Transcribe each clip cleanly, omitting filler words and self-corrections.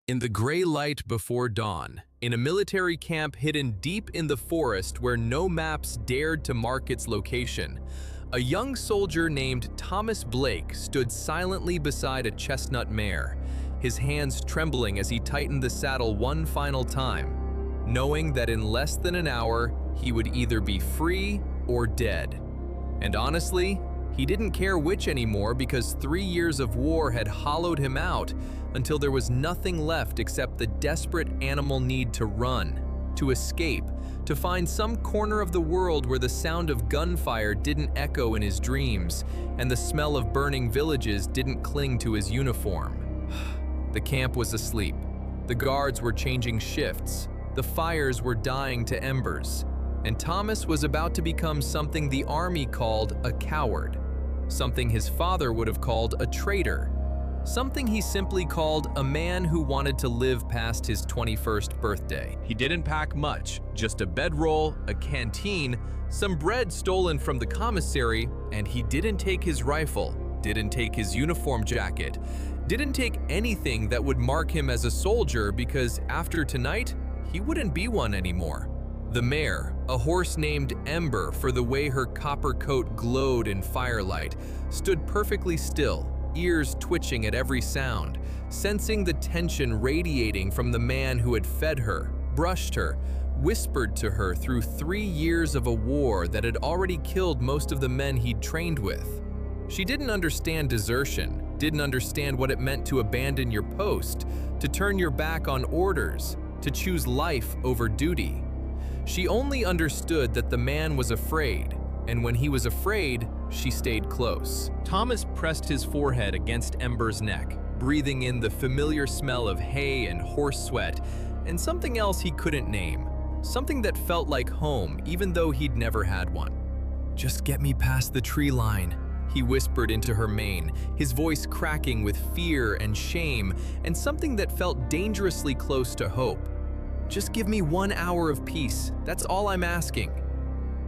In the gray light before dawn, in a military camp hidden deep in the forest where no maps dared to mark its location, a young soldier named Thomas Blake stood silently beside a chestnut mare, his hands trembling as he tightened the saddle one final time, knowing that in less than an hour he would either be free or dead. And honestly, he didn't care which anymore because 3 years of war had hollowed him out until there was nothing left except the desperate animal need to run, to escape, to find some corner of the world where the sound of gunfire didn't echo in his dreams and the smell of burning villages didn't cling to his uniform. The camp was asleep. The guards were changing shifts. The fires were dying to embers. And Thomas was about to become something the army called a coward. Something his father would have called a traitor. Something he simply called a man who wanted to live past his 21st birthday. He didn't pack much, just a bedroll, a canteen, some bread stolen from the commissary, and he didn't take his rifle, didn't take his uniform jacket, didn't take anything that would mark him as a soldier because after tonight, he wouldn't be one anymore. The mare, a horse named Ember for the way her copper coat glowed in firelight, stood perfectly still, ears twitching at every sound, sensing the tension radiating from the man who had fed her, brushed her, whispered to her through 3 years of a war that had already killed most of the men he'd trained with. She didn't understand desertion, didn't understand what it meant to abandon your post, to turn your back on orders, to choose life over duty. She only understood that the man was afraid, and when he was afraid, she stayed close. Thomas pressed his forehead against Ember's neck, breathing in the familiar smell of hay and horse sweat, and something else he couldn't name, something that felt like home even though he'd never had one. "Just get me past the tree line," he whispered into her mane, his voice cracking with fear and shame and something that felt dangerously close to hope. "Just give me 1 hour of peace, that's all I'm asking."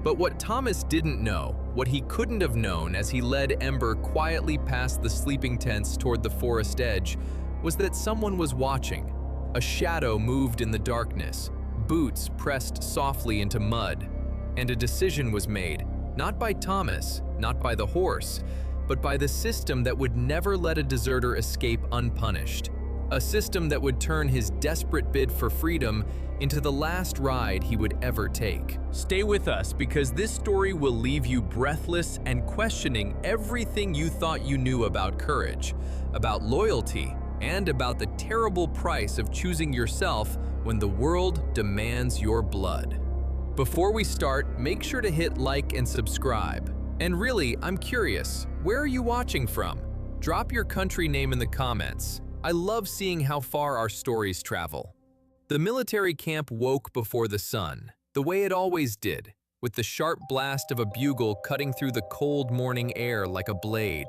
But what Thomas didn't know, what he couldn't have known as he led Ember quietly past the sleeping tents toward the forest edge, was that someone was watching. A shadow moved in the darkness, boots pressed softly into mud, and a decision was made, not by Thomas, not by the horse, but by the system that would never let a deserter escape unpunished. A system that would turn his desperate bid for freedom into the last ride he would ever take. Stay with us because this story will leave you breathless and questioning everything you thought you knew about courage, about loyalty, and about the terrible price of choosing yourself when the world demands your blood. Before we start, make sure to hit like and subscribe. And really, I'm curious, where are you watching from? Drop your country name in the comments. I love seeing how far our stories travel. The military camp woke before the sun, the way it always did, with the sharp blast of a bugle cutting through the cold morning air like a blade.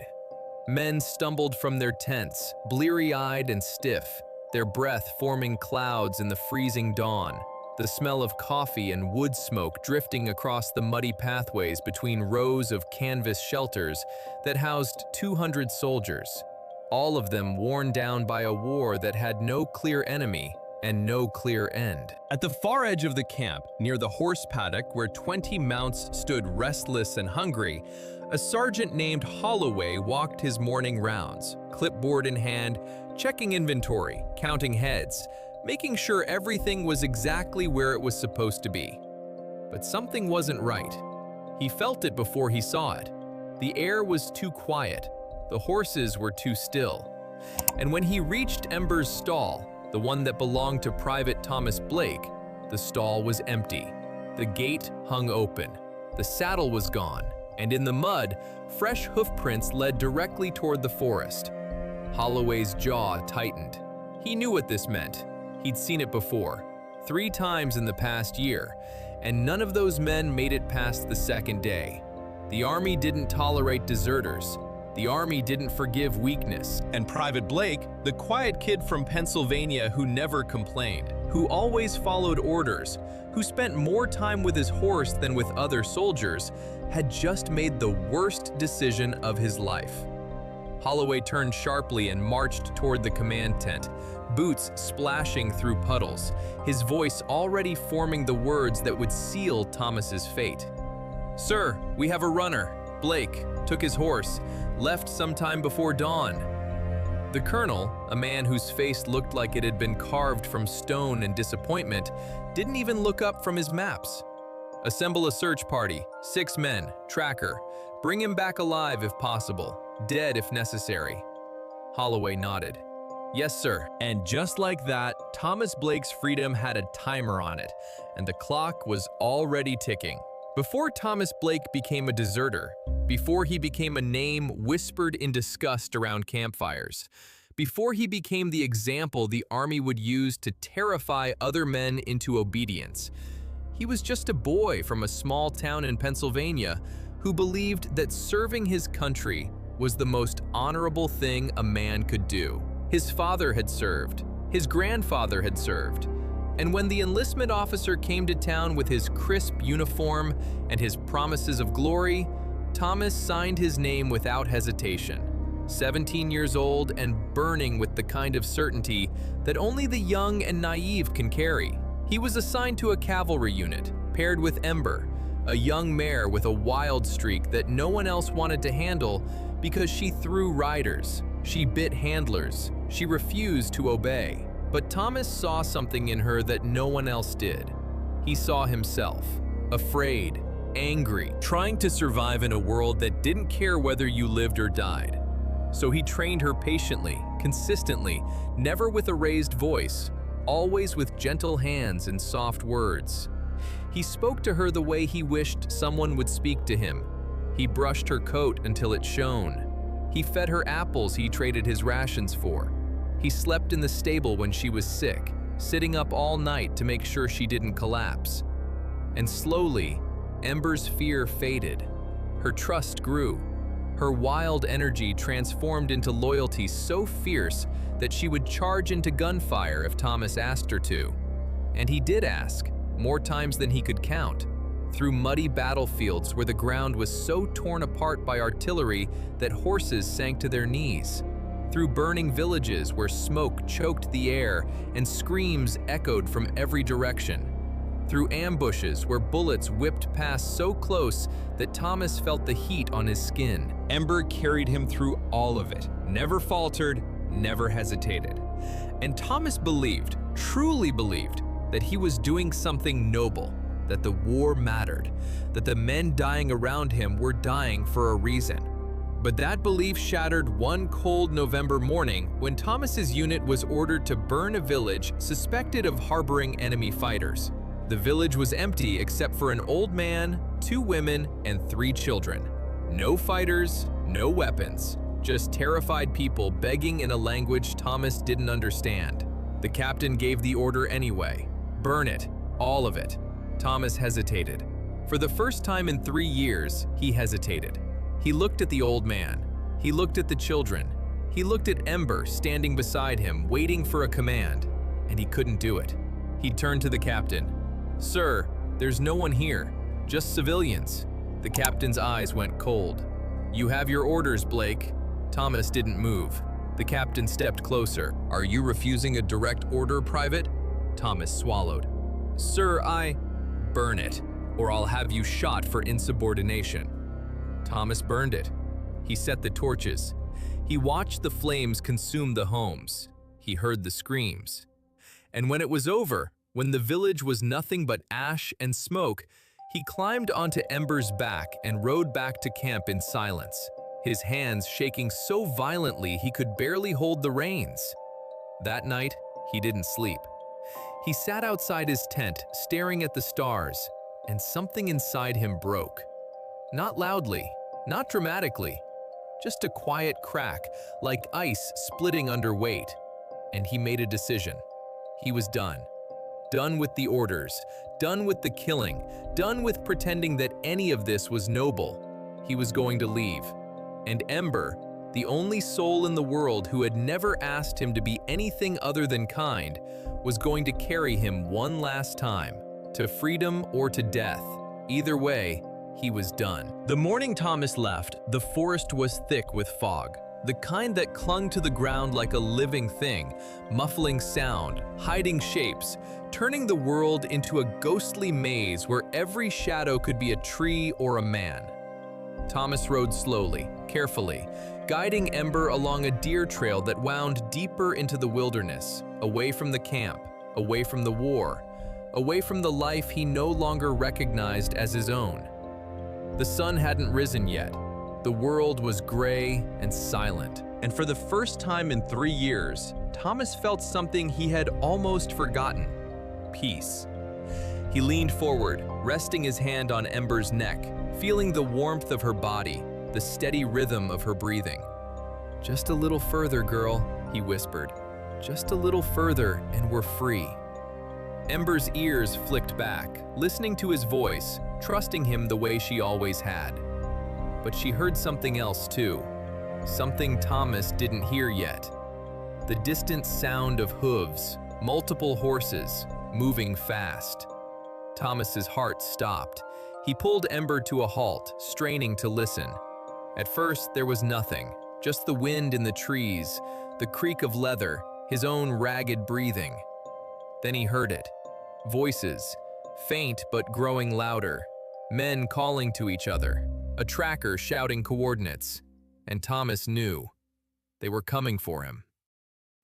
Men stumbled from their tents, bleary-eyed and stiff, their breath forming clouds in the freezing dawn, the smell of coffee and wood smoke drifting across the muddy pathways between rows of canvas shelters that housed 200 soldiers. All of them worn down by a war that had no clear enemy and no clear end. At the far edge of the camp, near the horse paddock where 20 mounts stood restless and hungry, a sergeant named Holloway walked his morning rounds, clipboard in hand, checking inventory, counting heads, making sure everything was exactly where it was supposed to be. But something wasn't right. He felt it before he saw it. The air was too quiet. The horses were too still. And when he reached Ember's stall, the one that belonged to Private Thomas Blake, the stall was empty. The gate hung open. The saddle was gone, and in the mud, fresh hoofprints led directly toward the forest. Holloway's jaw tightened. He knew what this meant. He'd seen it before, 3 times in the past year, and none of those men made it past the second day. The army didn't tolerate deserters. The army didn't forgive weakness. And Private Blake, the quiet kid from Pennsylvania who never complained, who always followed orders, who spent more time with his horse than with other soldiers, had just made the worst decision of his life. Holloway turned sharply and marched toward the command tent, boots splashing through puddles, his voice already forming the words that would seal Thomas's fate. "Sir, we have a runner. Blake took his horse, left sometime before dawn." The colonel, a man whose face looked like it had been carved from stone and disappointment, didn't even look up from his maps. "Assemble a search party, 6 men, tracker. Bring him back alive if possible, dead if necessary." Holloway nodded. "Yes, sir." And just like that, Thomas Blake's freedom had a timer on it, and the clock was already ticking. Before Thomas Blake became a deserter, before he became a name whispered in disgust around campfires, before he became the example the army would use to terrify other men into obedience, he was just a boy from a small town in Pennsylvania who believed that serving his country was the most honorable thing a man could do. His father had served, his grandfather had served, and when the enlistment officer came to town with his crisp uniform and his promises of glory, Thomas signed his name without hesitation, 17 years old and burning with the kind of certainty that only the young and naive can carry. He was assigned to a cavalry unit, paired with Ember, a young mare with a wild streak that no one else wanted to handle because she threw riders, she bit handlers, she refused to obey. But Thomas saw something in her that no one else did. He saw himself, afraid, angry, trying to survive in a world that didn't care whether you lived or died. So he trained her patiently, consistently, never with a raised voice, always with gentle hands and soft words. He spoke to her the way he wished someone would speak to him. He brushed her coat until it shone. He fed her apples he traded his rations for. He slept in the stable when she was sick, sitting up all night to make sure she didn't collapse. And slowly, Ember's fear faded. Her trust grew. Her wild energy transformed into loyalty so fierce that she would charge into gunfire if Thomas asked her to. And he did ask, more times than he could count, through muddy battlefields where the ground was so torn apart by artillery that horses sank to their knees, through burning villages where smoke choked the air and screams echoed from every direction, through ambushes where bullets whipped past so close that Thomas felt the heat on his skin. Ember carried him through all of it, never faltered, never hesitated. And Thomas believed, truly believed, that he was doing something noble, that the war mattered, that the men dying around him were dying for a reason. But that belief shattered one cold November morning when Thomas's unit was ordered to burn a village suspected of harboring enemy fighters. The village was empty except for an old man, 2 women, and 3 children. No fighters, no weapons, just terrified people begging in a language Thomas didn't understand. The captain gave the order anyway. Burn it, all of it. Thomas hesitated. For the first time in 3 years, he hesitated. He looked at the old man. He looked at the children. He looked at Ember standing beside him, waiting for a command, and he couldn't do it. He turned to the captain. "Sir, there's no one here, just civilians." The captain's eyes went cold. "You have your orders, Blake." Thomas didn't move. The captain stepped closer. "Are you refusing a direct order, Private?" Thomas swallowed. "Sir, Burn it, or I'll have you shot for insubordination." Thomas burned it. He set the torches. He watched the flames consume the homes. He heard the screams. And when it was over, when the village was nothing but ash and smoke, he climbed onto Ember's back and rode back to camp in silence, his hands shaking so violently he could barely hold the reins. That night, he didn't sleep. He sat outside his tent, staring at the stars, and something inside him broke. Not loudly, not dramatically, just a quiet crack, like ice splitting under weight. And he made a decision. He was done. Done with the orders, done with the killing, done with pretending that any of this was noble. He was going to leave. And Ember, the only soul in the world who had never asked him to be anything other than kind, was going to carry him one last time, to freedom or to death. Either way, he was done. The morning Thomas left, the forest was thick with fog. the kind that clung to the ground like a living thing, muffling sound, hiding shapes, turning the world into a ghostly maze where every shadow could be a tree or a man. Thomas rode slowly, carefully, guiding Ember along a deer trail that wound deeper into the wilderness, away from the camp, away from the war, away from the life he no longer recognized as his own. The sun hadn't risen yet. The world was gray and silent. And for the first time in 3 years, Thomas felt something he had almost forgotten: peace. He leaned forward, resting his hand on Ember's neck, feeling the warmth of her body, the steady rhythm of her breathing. "Just a little further, girl," he whispered. "Just a little further and we're free." Ember's ears flicked back, listening to his voice, trusting him the way she always had. But she heard something else too, something Thomas didn't hear yet. The distant sound of hooves, multiple horses, moving fast. Thomas's heart stopped. He pulled Ember to a halt, straining to listen. At first, there was nothing, just the wind in the trees, the creak of leather, his own ragged breathing. Then he heard it. Voices, faint but growing louder. Men calling to each other. A tracker shouting coordinates. And Thomas knew. They were coming for him.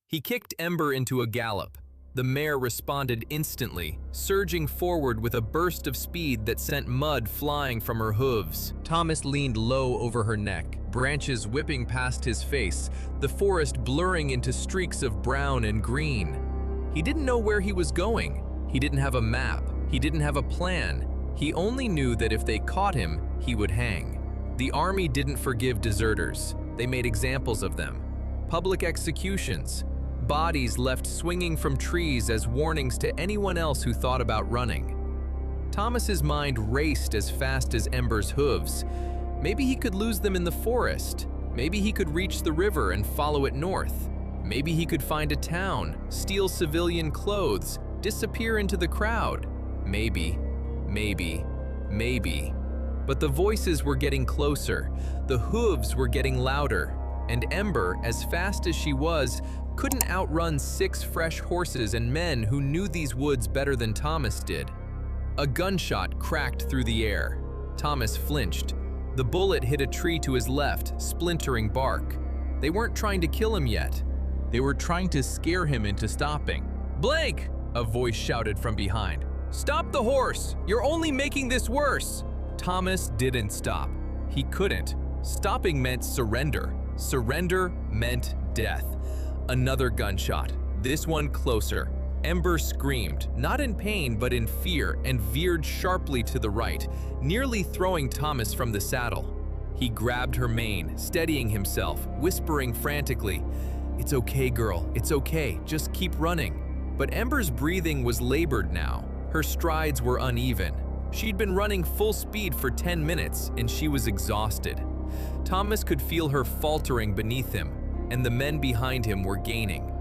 He kicked Ember into a gallop. The mare responded instantly, surging forward with a burst of speed that sent mud flying from her hooves. Thomas leaned low over her neck, branches whipping past his face, the forest blurring into streaks of brown and green. He didn't know where he was going. He didn't have a map. He didn't have a plan. He only knew that if they caught him, he would hang. The army didn't forgive deserters. They made examples of them. Public executions. Bodies left swinging from trees as warnings to anyone else who thought about running. Thomas's mind raced as fast as Ember's hooves. Maybe he could lose them in the forest. Maybe he could reach the river and follow it north. Maybe he could find a town, steal civilian clothes, disappear into the crowd. Maybe. But the voices were getting closer. The hooves were getting louder. And Ember, as fast as she was, couldn't outrun 6 fresh horses and men who knew these woods better than Thomas did. A gunshot cracked through the air. Thomas flinched. The bullet hit a tree to his left, splintering bark. They weren't trying to kill him yet. They were trying to scare him into stopping. "Blake!" a voice shouted from behind. "Stop the horse! You're only making this worse!" Thomas didn't stop. He couldn't. Stopping meant surrender. Surrender meant death. Another gunshot, this one closer. Ember screamed, not in pain but in fear, and veered sharply to the right, nearly throwing Thomas from the saddle. He grabbed her mane, steadying himself, whispering frantically, "It's okay, girl, it's okay, just keep running." But Ember's breathing was labored now. Her strides were uneven. She'd been running full speed for 10 minutes, and she was exhausted. Thomas could feel her faltering beneath him, and the men behind him were gaining.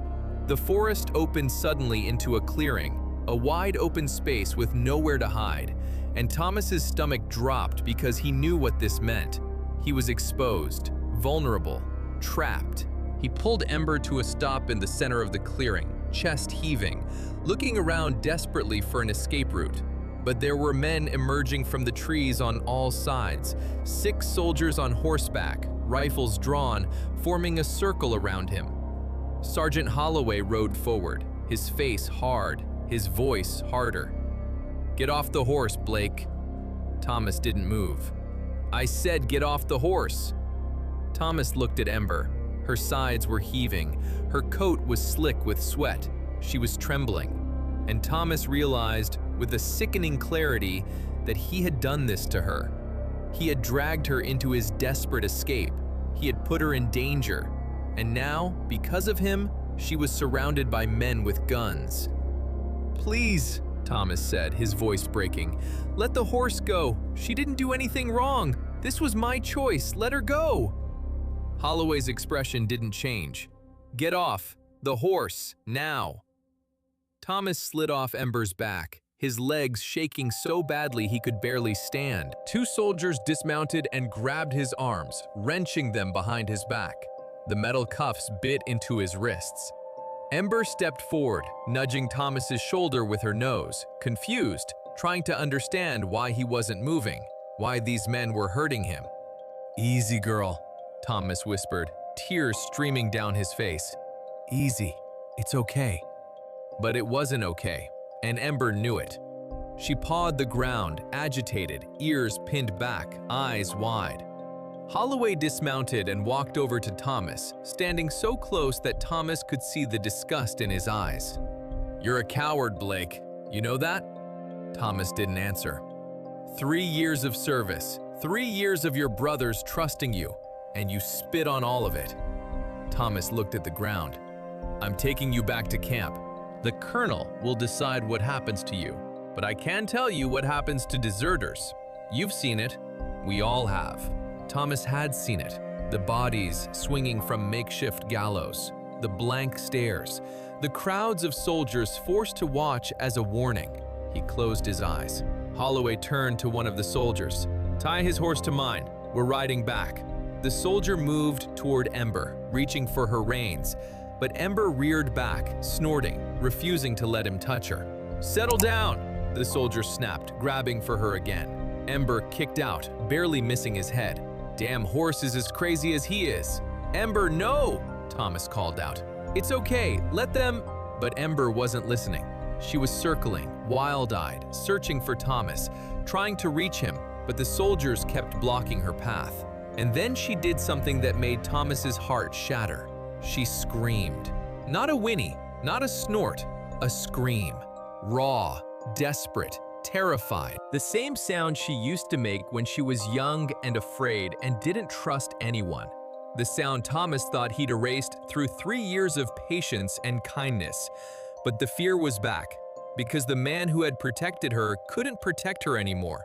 The forest opened suddenly into a clearing, a wide open space with nowhere to hide, and Thomas's stomach dropped because he knew what this meant. He was exposed, vulnerable, trapped. He pulled Ember to a stop in the center of the clearing, chest heaving, looking around desperately for an escape route. But there were men emerging from the trees on all sides, 6 soldiers on horseback, rifles drawn, forming a circle around him. Sergeant Holloway rode forward, his face hard, his voice harder. "Get off the horse, Blake." Thomas didn't move. "I said get off the horse." Thomas looked at Ember. Her sides were heaving, her coat was slick with sweat, she was trembling. And Thomas realized, with a sickening clarity, that he had done this to her. He had dragged her into his desperate escape. He had put her in danger. And now, because of him, she was surrounded by men with guns. "Please," Thomas said, his voice breaking, "let the horse go. She didn't do anything wrong. This was my choice. Let her go." Holloway's expression didn't change. "Get off. The horse. Now." Thomas slid off Ember's back, his legs shaking so badly he could barely stand. 2 soldiers dismounted and grabbed his arms, wrenching them behind his back. The metal cuffs bit into his wrists. Ember stepped forward, nudging Thomas's shoulder with her nose, confused, trying to understand why he wasn't moving, why these men were hurting him. "Easy, girl," Thomas whispered, tears streaming down his face. "Easy, it's okay." But it wasn't okay, and Ember knew it. She pawed the ground, agitated, ears pinned back, eyes wide. Holloway dismounted and walked over to Thomas, standing so close that Thomas could see the disgust in his eyes. "You're a coward, Blake. You know that?" Thomas didn't answer. 3 years of service, 3 years of your brothers trusting you, and you spit on all of it. Thomas looked at the ground. "I'm taking you back to camp. The colonel will decide what happens to you, but I can tell you what happens to deserters. You've seen it. We all have." Thomas had seen it. The bodies swinging from makeshift gallows, the blank stares, the crowds of soldiers forced to watch as a warning. He closed his eyes. Holloway turned to one of the soldiers. "Tie his horse to mine. We're riding back." The soldier moved toward Ember, reaching for her reins, but Ember reared back, snorting, refusing to let him touch her. "Settle down!" the soldier snapped, grabbing for her again. Ember kicked out, barely missing his head. "Damn horse is as crazy as he is." "Ember, no!" Thomas called out. "It's okay, let them—" But Ember wasn't listening. She was circling, wild-eyed, searching for Thomas, trying to reach him, but the soldiers kept blocking her path. And then she did something that made Thomas's heart shatter. She screamed. Not a whinny, not a snort, a scream. Raw, desperate, terrified. The same sound she used to make when she was young and afraid and didn't trust anyone. The sound Thomas thought he'd erased through 3 years of patience and kindness. But the fear was back, because the man who had protected her couldn't protect her anymore.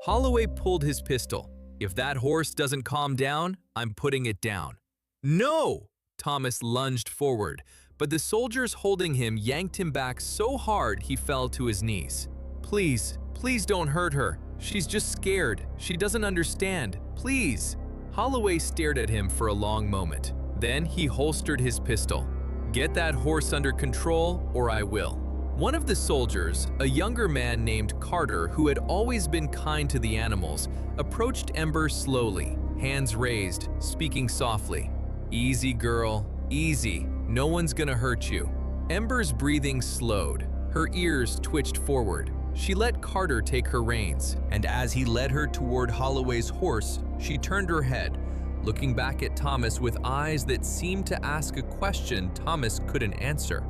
Holloway pulled his pistol. "If that horse doesn't calm down, I'm putting it down." "No!" Thomas lunged forward, but the soldiers holding him yanked him back so hard he fell to his knees. "Please, please don't hurt her. She's just scared. She doesn't understand. Please." Holloway stared at him for a long moment. Then he holstered his pistol. "Get that horse under control, or I will." One of the soldiers, a younger man named Carter, who had always been kind to the animals, approached Ember slowly, hands raised, speaking softly. "Easy, girl, easy. No one's gonna hurt you." Ember's breathing slowed. Her ears twitched forward. She let Carter take her reins, and as he led her toward Holloway's horse, she turned her head, looking back at Thomas with eyes that seemed to ask a question Thomas couldn't answer.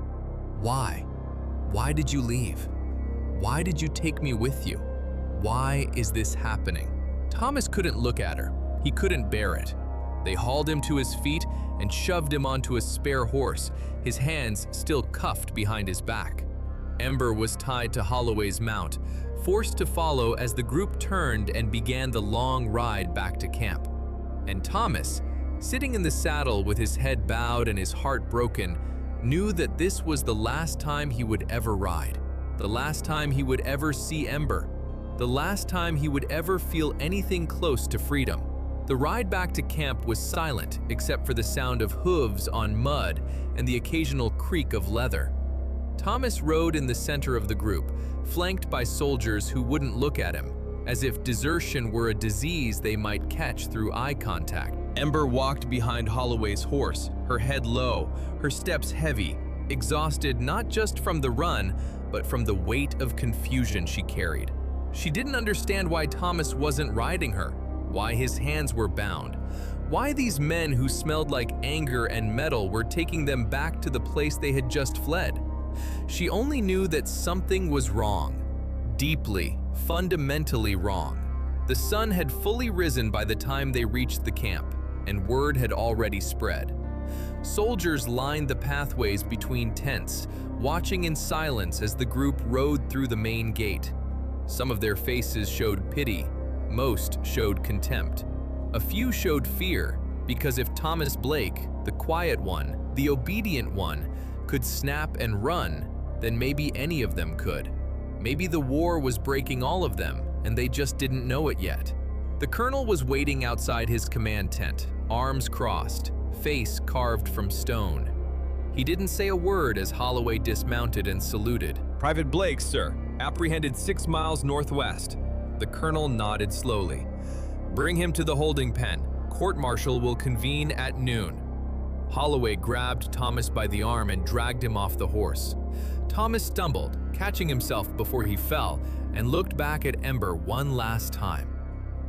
"Why? Why did you leave? Why did you take me with you? Why is this happening?" Thomas couldn't look at her. He couldn't bear it. They hauled him to his feet and shoved him onto a spare horse, his hands still cuffed behind his back. Ember was tied to Holloway's mount, forced to follow as the group turned and began the long ride back to camp. And Thomas, sitting in the saddle with his head bowed and his heart broken, knew that this was the last time he would ever ride, the last time he would ever see Ember, the last time he would ever feel anything close to freedom. The ride back to camp was silent except for the sound of hooves on mud and the occasional creak of leather. Thomas rode in the center of the group, flanked by soldiers who wouldn't look at him, as if desertion were a disease they might catch through eye contact. Ember walked behind Holloway's horse, her head low, her steps heavy, exhausted not just from the run, but from the weight of confusion she carried. She didn't understand why Thomas wasn't riding her, why his hands were bound, why these men who smelled like anger and metal were taking them back to the place they had just fled. She only knew that something was wrong, deeply, fundamentally wrong. The sun had fully risen by the time they reached the camp, and word had already spread. Soldiers lined the pathways between tents, watching in silence as the group rode through the main gate. Some of their faces showed pity, most showed contempt. A few showed fear, because if Thomas Blake, the quiet one, the obedient one, could snap and run, then maybe any of them could. Maybe the war was breaking all of them, and they just didn't know it yet. The colonel was waiting outside his command tent, arms crossed, face carved from stone. He didn't say a word as Holloway dismounted and saluted. "Private Blake, sir. Apprehended 6 miles northwest." The colonel nodded slowly. "Bring him to the holding pen. Court-martial will convene at noon." Holloway grabbed Thomas by the arm and dragged him off the horse. Thomas stumbled, catching himself before he fell, and looked back at Ember one last time.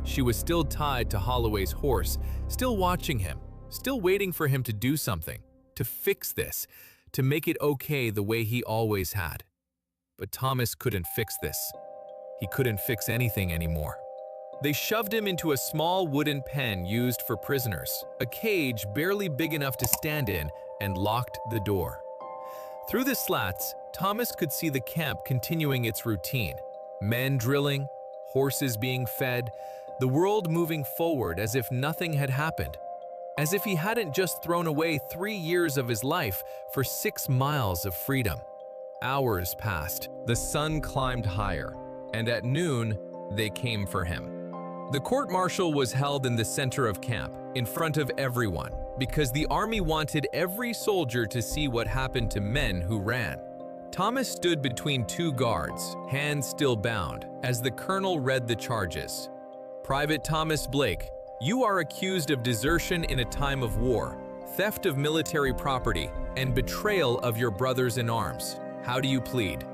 She was still tied to Holloway's horse, still watching him, still waiting for him to do something, to fix this, to make it okay the way he always had. But Thomas couldn't fix this. He couldn't fix anything anymore. They shoved him into a small wooden pen used for prisoners, a cage barely big enough to stand in, and locked the door. Through the slats, Thomas could see the camp continuing its routine. Men drilling, horses being fed, the world moving forward as if nothing had happened. As if he hadn't just thrown away 3 years of his life for 6 miles of freedom. Hours passed. The sun climbed higher, and at noon, they came for him. The court-martial was held in the center of camp, in front of everyone, because the army wanted every soldier to see what happened to men who ran. Thomas stood between 2 guards, hands still bound, as the colonel read the charges. "Private Thomas Blake, you are accused of desertion in a time of war, theft of military property, and betrayal of your brothers in arms. How do you plead?"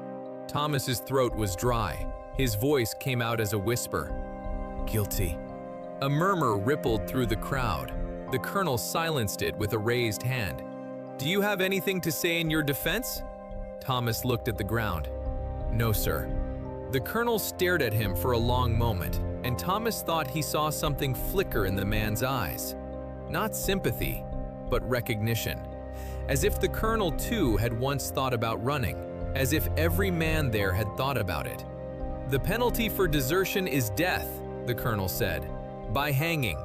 Thomas's throat was dry. His voice came out as a whisper. "Guilty." A murmur rippled through the crowd. The colonel silenced it with a raised hand. "Do you have anything to say in your defense?" Thomas looked at the ground. "No, sir." The colonel stared at him for a long moment, and Thomas thought he saw something flicker in the man's eyes. Not sympathy, but recognition. As if the colonel too had once thought about running, as if every man there had thought about it. "The penalty for desertion is death," the colonel said, "by hanging,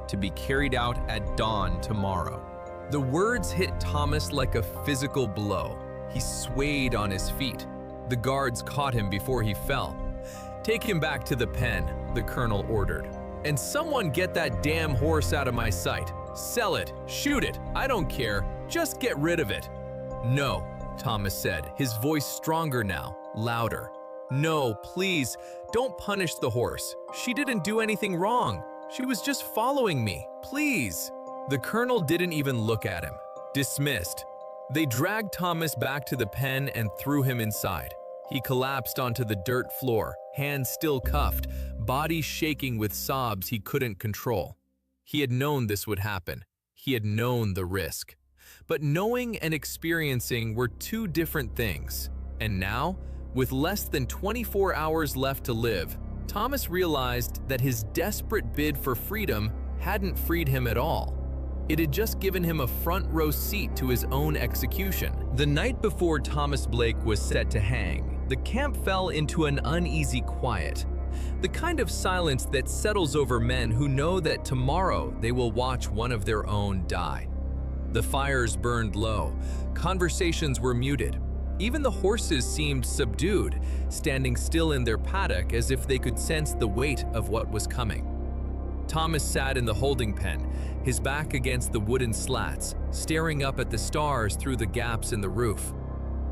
to be carried out at dawn tomorrow." The words hit Thomas like a physical blow. He swayed on his feet. The guards caught him before he fell. "Take him back to the pen," the colonel ordered. "And someone get that damn horse out of my sight. Sell it, shoot it, I don't care, just get rid of it." "No," Thomas said, his voice stronger now, louder. "No, please, don't punish the horse. She didn't do anything wrong. She was just following me, please." The colonel didn't even look at him. Dismissed. They dragged Thomas back to the pen and threw him inside. He collapsed onto the dirt floor, hands still cuffed, body shaking with sobs he couldn't control. He had known this would happen. He had known the risk. But knowing and experiencing were 2 different things. And now, with less than 24 hours left to live, Thomas realized that his desperate bid for freedom hadn't freed him at all. It had just given him a front-row seat to his own execution. The night before Thomas Blake was set to hang, the camp fell into an uneasy quiet. The kind of silence that settles over men who know that tomorrow they will watch one of their own die. The fires burned low. Conversations were muted. Even the horses seemed subdued, standing still in their paddock as if they could sense the weight of what was coming. Thomas sat in the holding pen, his back against the wooden slats, staring up at the stars through the gaps in the roof.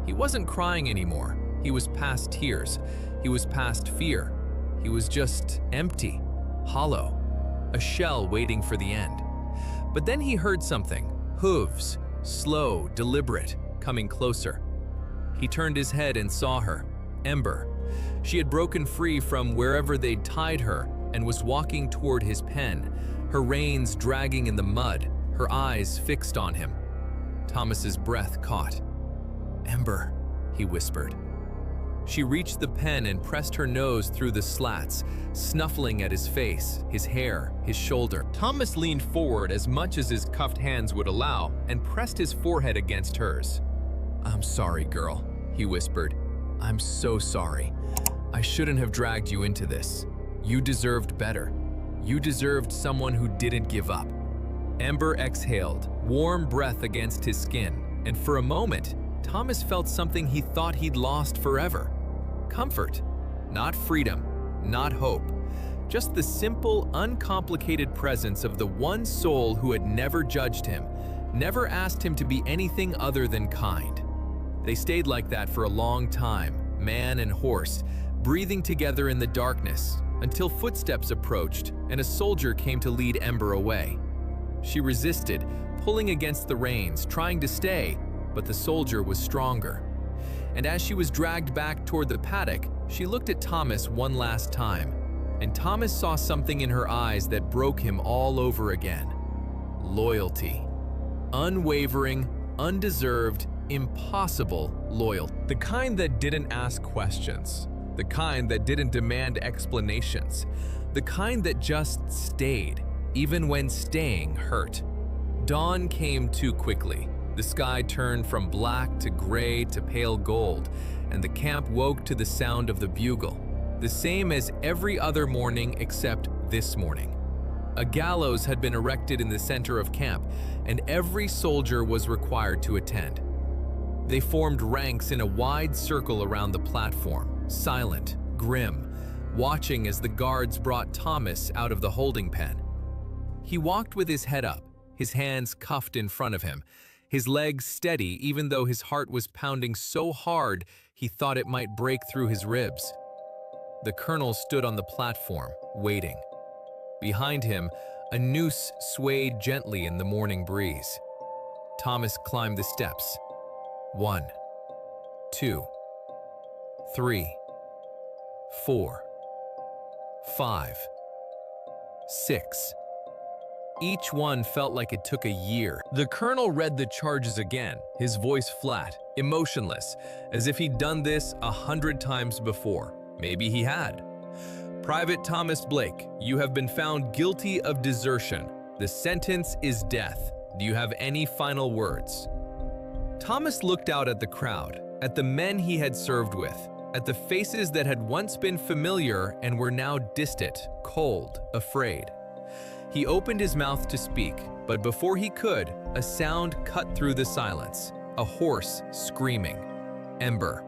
He wasn't crying anymore. He was past tears. He was past fear. He was just empty, hollow, a shell waiting for the end. But then he heard something, hooves, slow, deliberate, coming closer. He turned his head and saw her, Ember. She had broken free from wherever they'd tied her and was walking toward his pen, her reins dragging in the mud, her eyes fixed on him. Thomas's breath caught. "Ember," he whispered. She reached the pen and pressed her nose through the slats, snuffling at his face, his hair, his shoulder. Thomas leaned forward as much as his cuffed hands would allow and pressed his forehead against hers. "I'm sorry, girl," he whispered. "I'm so sorry. I shouldn't have dragged you into this. You deserved better. You deserved someone who didn't give up." Ember exhaled, warm breath against his skin, and for a moment, Thomas felt something he thought he'd lost forever. Comfort. Not freedom, not hope. Just the simple, uncomplicated presence of the one soul who had never judged him, never asked him to be anything other than kind. They stayed like that for a long time, man and horse, breathing together in the darkness, until footsteps approached and a soldier came to lead Ember away. She resisted, pulling against the reins, trying to stay, but the soldier was stronger. And as she was dragged back toward the paddock, she looked at Thomas one last time, and Thomas saw something in her eyes that broke him all over again. Loyalty. Unwavering, undeserved, impossible loyalty. The kind that didn't ask questions. The kind that didn't demand explanations. The kind that just stayed, even when staying hurt. Dawn came too quickly. The sky turned from black to gray to pale gold, and the camp woke to the sound of the bugle, the same as every other morning except this morning. A gallows had been erected in the center of camp, and every soldier was required to attend. They formed ranks in a wide circle around the platform, silent, grim, watching as the guards brought Thomas out of the holding pen. He walked with his head up, his hands cuffed in front of him, his legs steady even though his heart was pounding so hard he thought it might break through his ribs. The colonel stood on the platform, waiting. Behind him, a noose swayed gently in the morning breeze. Thomas climbed the steps. 1, 2, 3, 4, 5, 6. Each one felt like it took a year. The colonel read the charges again, his voice flat, emotionless, as if he'd done this 100 times before. Maybe he had. Private Thomas Blake, you have been found guilty of desertion. The sentence is death. Do you have any final words? Thomas looked out at the crowd, at the men he had served with, at the faces that had once been familiar and were now distant, cold, afraid. He opened his mouth to speak, but before he could, a sound cut through the silence. A horse screaming. Ember.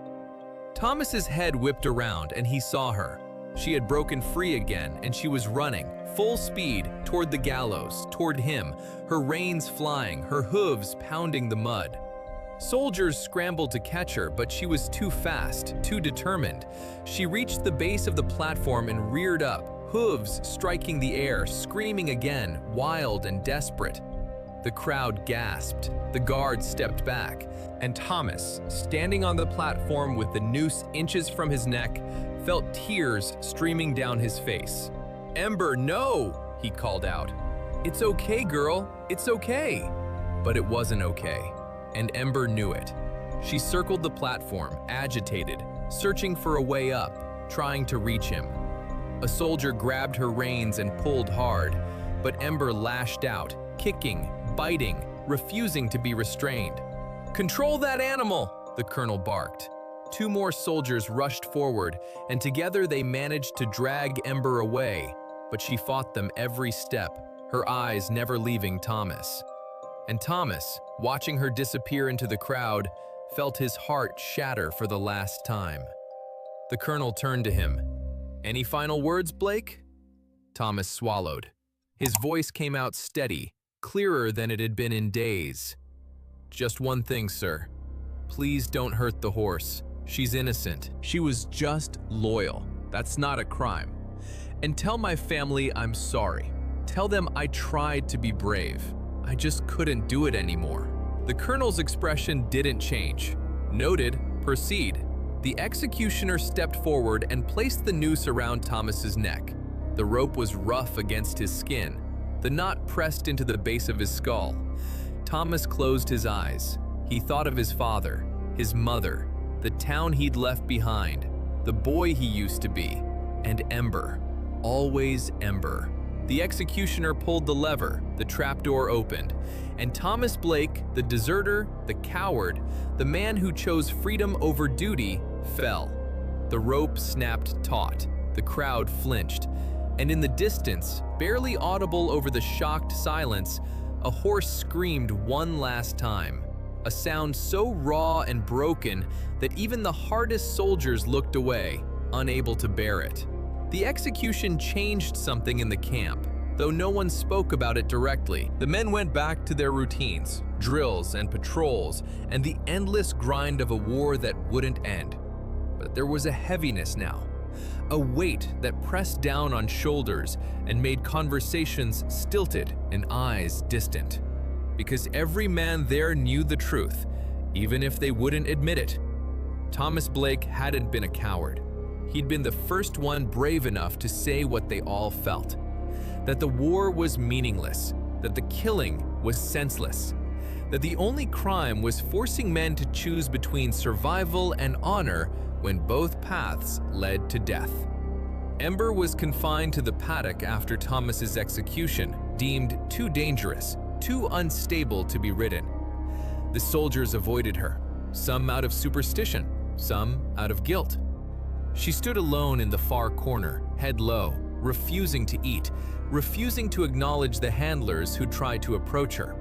Thomas's head whipped around and he saw her. She had broken free again and she was running, full speed, toward the gallows, toward him, her reins flying, her hooves pounding the mud. Soldiers scrambled to catch her, but she was too fast, too determined. She reached the base of the platform and reared up, hooves striking the air, screaming again, wild and desperate. The crowd gasped, the guards stepped back, and Thomas, standing on the platform with the noose inches from his neck, felt tears streaming down his face. "Ember, no!" he called out. "It's okay, girl, it's okay." But it wasn't okay, and Ember knew it. She circled the platform, agitated, searching for a way up, trying to reach him. A soldier grabbed her reins and pulled hard, but Ember lashed out, kicking, biting, refusing to be restrained. "Control that animal!" the colonel barked. 2 more soldiers rushed forward, and together they managed to drag Ember away, but she fought them every step, her eyes never leaving Thomas. And Thomas, watching her disappear into the crowd, felt his heart shatter for the last time. The colonel turned to him. "Any final words, Blake?" Thomas swallowed. His voice came out steady, clearer than it had been in days. "Just one thing, sir. Please don't hurt the horse. She's innocent. She was just loyal. That's not a crime. And tell my family I'm sorry. Tell them I tried to be brave. I just couldn't do it anymore." The colonel's expression didn't change. Noted, proceed. The executioner stepped forward and placed the noose around Thomas's neck. The rope was rough against his skin, the knot pressed into the base of his skull. Thomas closed his eyes. He thought of his father, his mother, the town he'd left behind, the boy he used to be, and Ember. Always Ember. The executioner pulled the lever, the trapdoor opened, and Thomas Blake, the deserter, the coward, the man who chose freedom over duty, fell. The rope snapped taut, the crowd flinched, and in the distance, barely audible over the shocked silence, a horse screamed one last time, a sound so raw and broken that even the hardest soldiers looked away, unable to bear it. The execution changed something in the camp. Though no one spoke about it directly, the men went back to their routines, drills and patrols, and the endless grind of a war that wouldn't end. But there was a heaviness now, a weight that pressed down on shoulders and made conversations stilted and eyes distant. Because every man there knew the truth, even if they wouldn't admit it. Thomas Blake hadn't been a coward. He'd been the first one brave enough to say what they all felt. That the war was meaningless, that the killing was senseless, that the only crime was forcing men to choose between survival and honor when both paths led to death. Ember was confined to the paddock after Thomas's execution, deemed too dangerous, too unstable to be ridden. The soldiers avoided her, some out of superstition, some out of guilt. She stood alone in the far corner, head low, refusing to eat, refusing to acknowledge the handlers who tried to approach her.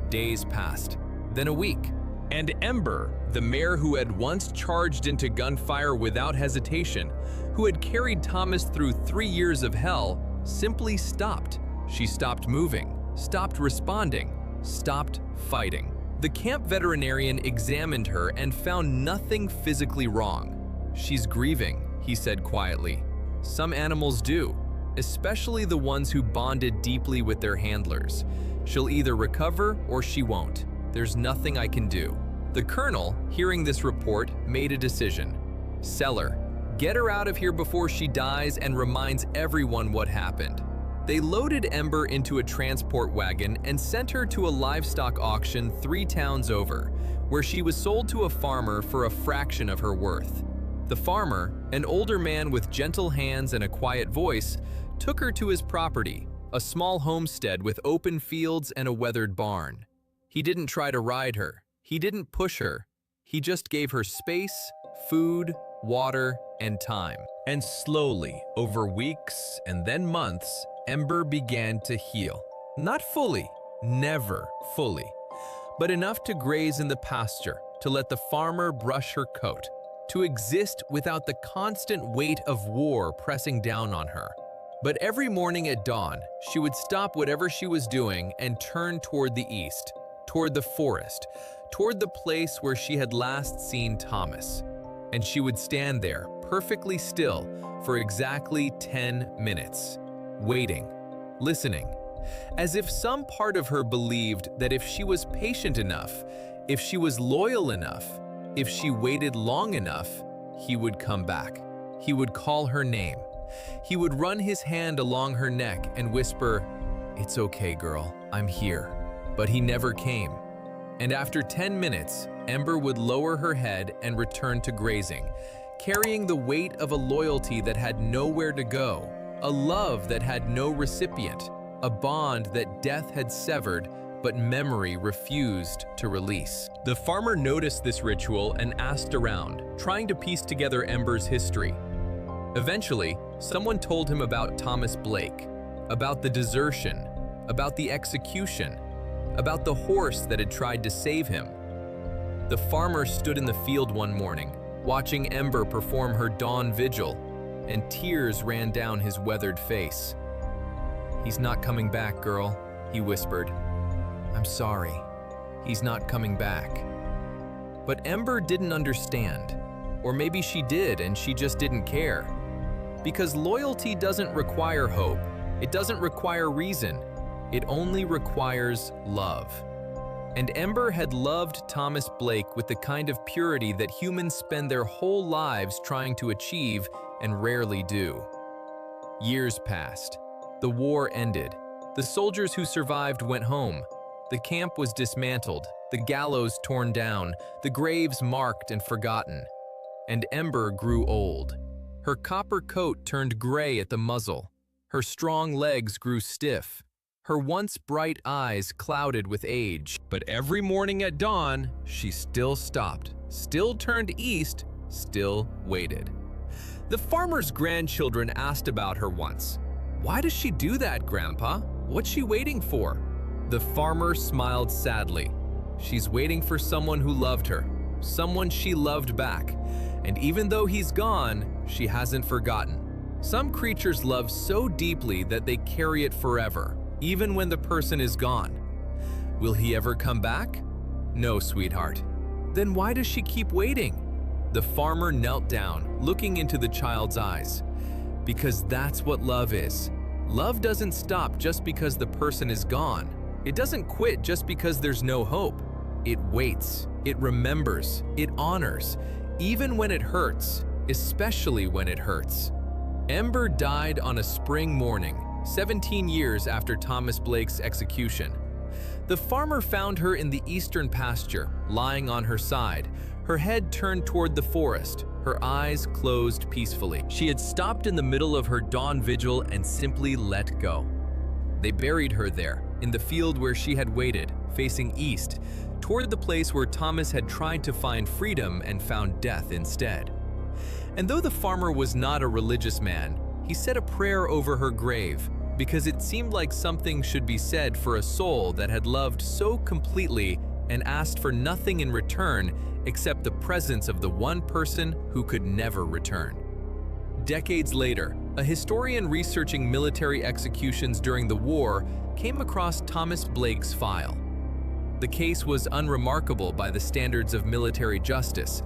Days passed, then a week, and Ember, the mare who had once charged into gunfire without hesitation, who had carried Thomas through 3 years of hell, simply stopped. She stopped moving, stopped responding, stopped fighting. The camp veterinarian examined her and found nothing physically wrong. "She's grieving," he said quietly. "Some animals do, especially the ones who bonded deeply with their handlers. She'll either recover or she won't. There's nothing I can do." The colonel, hearing this report, made a decision. Sell her. Get her out of here before she dies and reminds everyone what happened. They loaded Ember into a transport wagon and sent her to a livestock auction 3 towns over, where she was sold to a farmer for a fraction of her worth. The farmer, an older man with gentle hands and a quiet voice, took her to his property, a small homestead with open fields and a weathered barn. He didn't try to ride her. He didn't push her. He just gave her space, food, water, and time. And slowly, over weeks and then months, Ember began to heal. Not fully, never fully, but enough to graze in the pasture, to let the farmer brush her coat, to exist without the constant weight of war pressing down on her. But every morning at dawn, she would stop whatever she was doing and turn toward the east, toward the forest, toward the place where she had last seen Thomas. And she would stand there, perfectly still, for exactly 10 minutes, waiting, listening, as if some part of her believed that if she was patient enough, if she was loyal enough, if she waited long enough, he would come back. He would call her name. He would run his hand along her neck and whisper, "It's okay, girl, I'm here." But he never came. And after 10 minutes, Ember would lower her head and return to grazing, carrying the weight of a loyalty that had nowhere to go, a love that had no recipient, a bond that death had severed but memory refused to release. The farmer noticed this ritual and asked around, trying to piece together Ember's history. Eventually, someone told him about Thomas Blake, about the desertion, about the execution, about the horse that had tried to save him. The farmer stood in the field one morning, watching Ember perform her dawn vigil, and tears ran down his weathered face. "He's not coming back, girl," he whispered. "I'm sorry. He's not coming back." But Ember didn't understand. Or maybe she did and she just didn't care. Because loyalty doesn't require hope. It doesn't require reason. It only requires love. And Ember had loved Thomas Blake with the kind of purity that humans spend their whole lives trying to achieve and rarely do. Years passed. The war ended. The soldiers who survived went home. The camp was dismantled, the gallows torn down, the graves marked and forgotten. And Ember grew old. Her copper coat turned gray at the muzzle. Her strong legs grew stiff. Her once bright eyes clouded with age. But every morning at dawn, she still stopped, still turned east, still waited. The farmer's grandchildren asked about her once. "Why does she do that, Grandpa? What's she waiting for?" The farmer smiled sadly. "She's waiting for someone who loved her, someone she loved back. And even though he's gone, she hasn't forgotten. Some creatures love so deeply that they carry it forever, even when the person is gone. Will he ever come back? No, sweetheart. Then why does she keep waiting? The farmer knelt down, looking into the child's eyes. Because that's what love is. Love doesn't stop just because the person is gone. It doesn't quit just because there's no hope. It waits, it remembers, it honors, even when it hurts, especially when it hurts. Ember died on a spring morning, 17 years after Thomas Blake's execution. The farmer found her in the eastern pasture, lying on her side, her head turned toward the forest, her eyes closed peacefully. She had stopped in the middle of her dawn vigil and simply let go. They buried her there, in the field where she had waited, facing east, toward the place where Thomas had tried to find freedom and found death instead. And though the farmer was not a religious man, he said a prayer over her grave, because it seemed like something should be said for a soul that had loved so completely and asked for nothing in return except the presence of the one person who could never return. Decades later, a historian researching military executions during the war came across Thomas Blake's file. The case was unremarkable by the standards of military justice.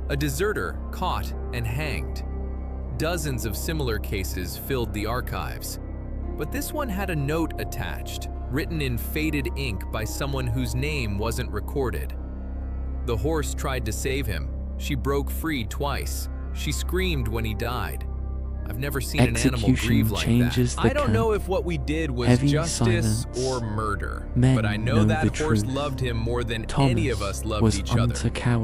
A deserter caught and hanged. Dozens of similar cases filled the archives. But this one had a note attached, written in faded ink by someone whose name wasn't recorded. The horse tried to save him. She broke free twice. She screamed when he died. I've never seen an animal grieve like that. I don't know if what we did was justice or murder, but I know that horse loved him more than any of us loved each other.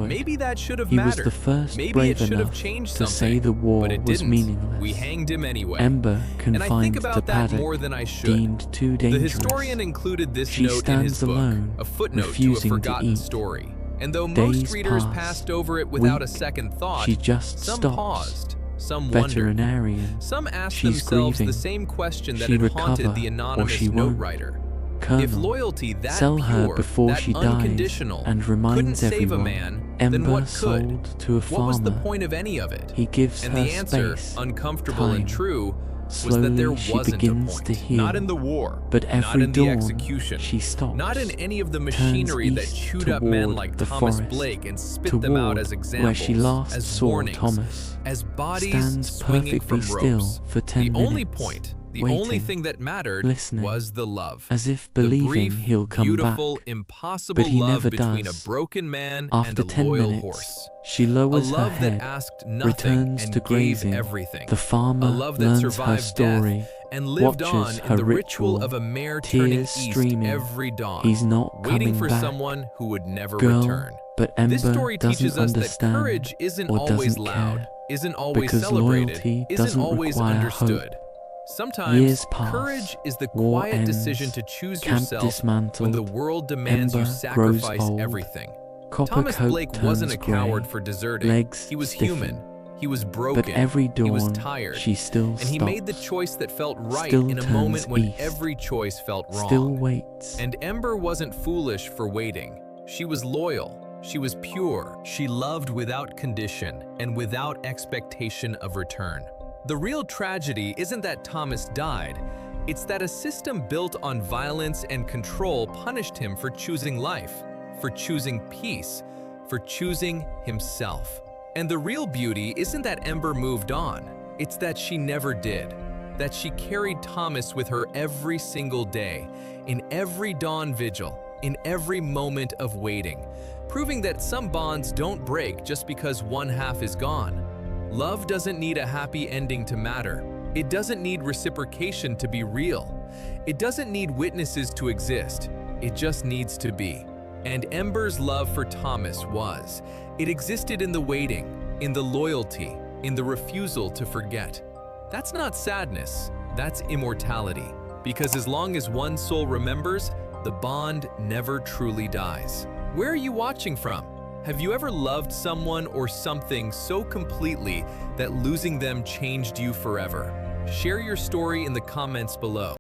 Maybe that should have mattered. Maybe it should have changed something, but it didn't. We hanged him anyway. Ember, and I think about that more than I should. The historian included this note in his book, a footnote to a forgotten story. And though most readers passed over it without a second thought, some paused. Some wondered. Some asked themselves the same question that had haunted the anonymous note writer. If loyalty that pure, that unconditional, couldn't save a man, then what could? What was the point of any of it? And the answer, uncomfortable and true, was that there wasn't a point. Not in the war, not in the execution, not in any of the machinery that chewed up men like Thomas Blake and spit them out as examples, as warnings, as bodies swinging from ropes. The only point, the only thing that mattered was the love. As if believing he'll come beautiful, back, impossible but he love never between does. a broken man After and a 10 loyal minutes, horse. she lowers a her love head, that asked nothing returns and to gave grazing. everything. The farmer a love that learns survived her story, death and lived on watches in her the ritual of a mare turning tears east streaming. every dawn, He's not waiting coming for back. someone who would never Girl, return. But Ember This story teaches doesn't us that understand courage isn't or always doesn't loud, care, isn't always because celebrated, loyalty isn't doesn't always require understood. hope. Sometimes, Years pass, courage is the war quiet ends, decision to choose camp yourself when dismantled, the world demands you Ember sacrifice grows old, everything. copper Thomas coat Blake wasn't a turns coward grey, for deserting. legs He was stiffen. human. He was broken. But every dawn, he was tired. she still and he stops, made the choice that felt right still in a turns moment when east, every choice felt wrong. still waits. And Ember wasn't foolish for waiting. She was loyal. She was pure. She loved without condition and without expectation of return. The real tragedy isn't that Thomas died. It's that a system built on violence and control punished him for choosing life, for choosing peace, for choosing himself. And the real beauty isn't that Ember moved on. It's that she never did. That she carried Thomas with her every single day, in every dawn vigil, in every moment of waiting, proving that some bonds don't break just because one half is gone. Love doesn't need a happy ending to matter. It doesn't need reciprocation to be real. It doesn't need witnesses to exist. It just needs to be. And Ember's love for Thomas was. It existed in the waiting, in the loyalty, in the refusal to forget. That's not sadness, that's immortality. Because as long as one soul remembers, the bond never truly dies. Where are you watching from? Have you ever loved someone or something so completely that losing them changed you forever? Share your story in the comments below.